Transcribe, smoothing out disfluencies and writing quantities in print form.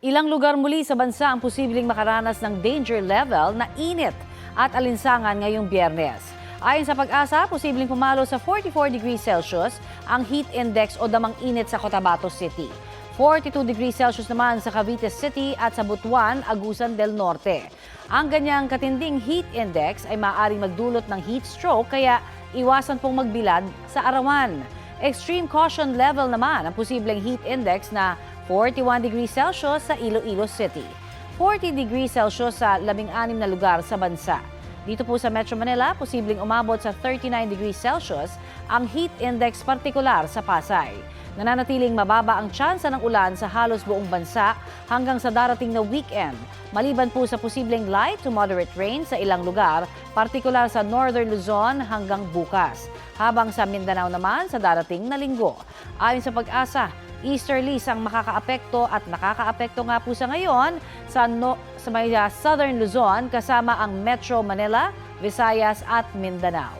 Ilang lugar muli sa bansa ang posibleng makaranas ng danger level na init at alinsangan ngayong Biyernes. Ayon sa Pag-asa, posibleng pumalo sa 44 degrees Celsius ang heat index o damang init sa Cotabato City. 42 degrees Celsius naman sa Cavite City at sa Butuan, Agusan del Norte. Ang ganyang katinding heat index ay maaaring magdulot ng heat stroke kaya iwasan pong magbilad sa arawan. Extreme caution level naman ang posibleng heat index na 41 degrees Celsius sa Iloilo City. 40 degrees Celsius sa 16 na lugar sa bansa. Dito po sa Metro Manila, posibleng umabot sa 39 degrees Celsius ang heat index partikular sa Pasay. Nananatiling mababa ang tsansa ng ulan sa halos buong bansa hanggang sa darating na weekend. Maliban po sa posibleng light to moderate rain sa ilang lugar, partikular sa Northern Luzon hanggang bukas. Habang sa Mindanao naman sa darating na linggo. Ayon sa Pag-asa, easterlies ang makakaapekto at nakakaapekto nga po sa ngayon sa may Southern Luzon kasama ang Metro Manila, Visayas at Mindanao.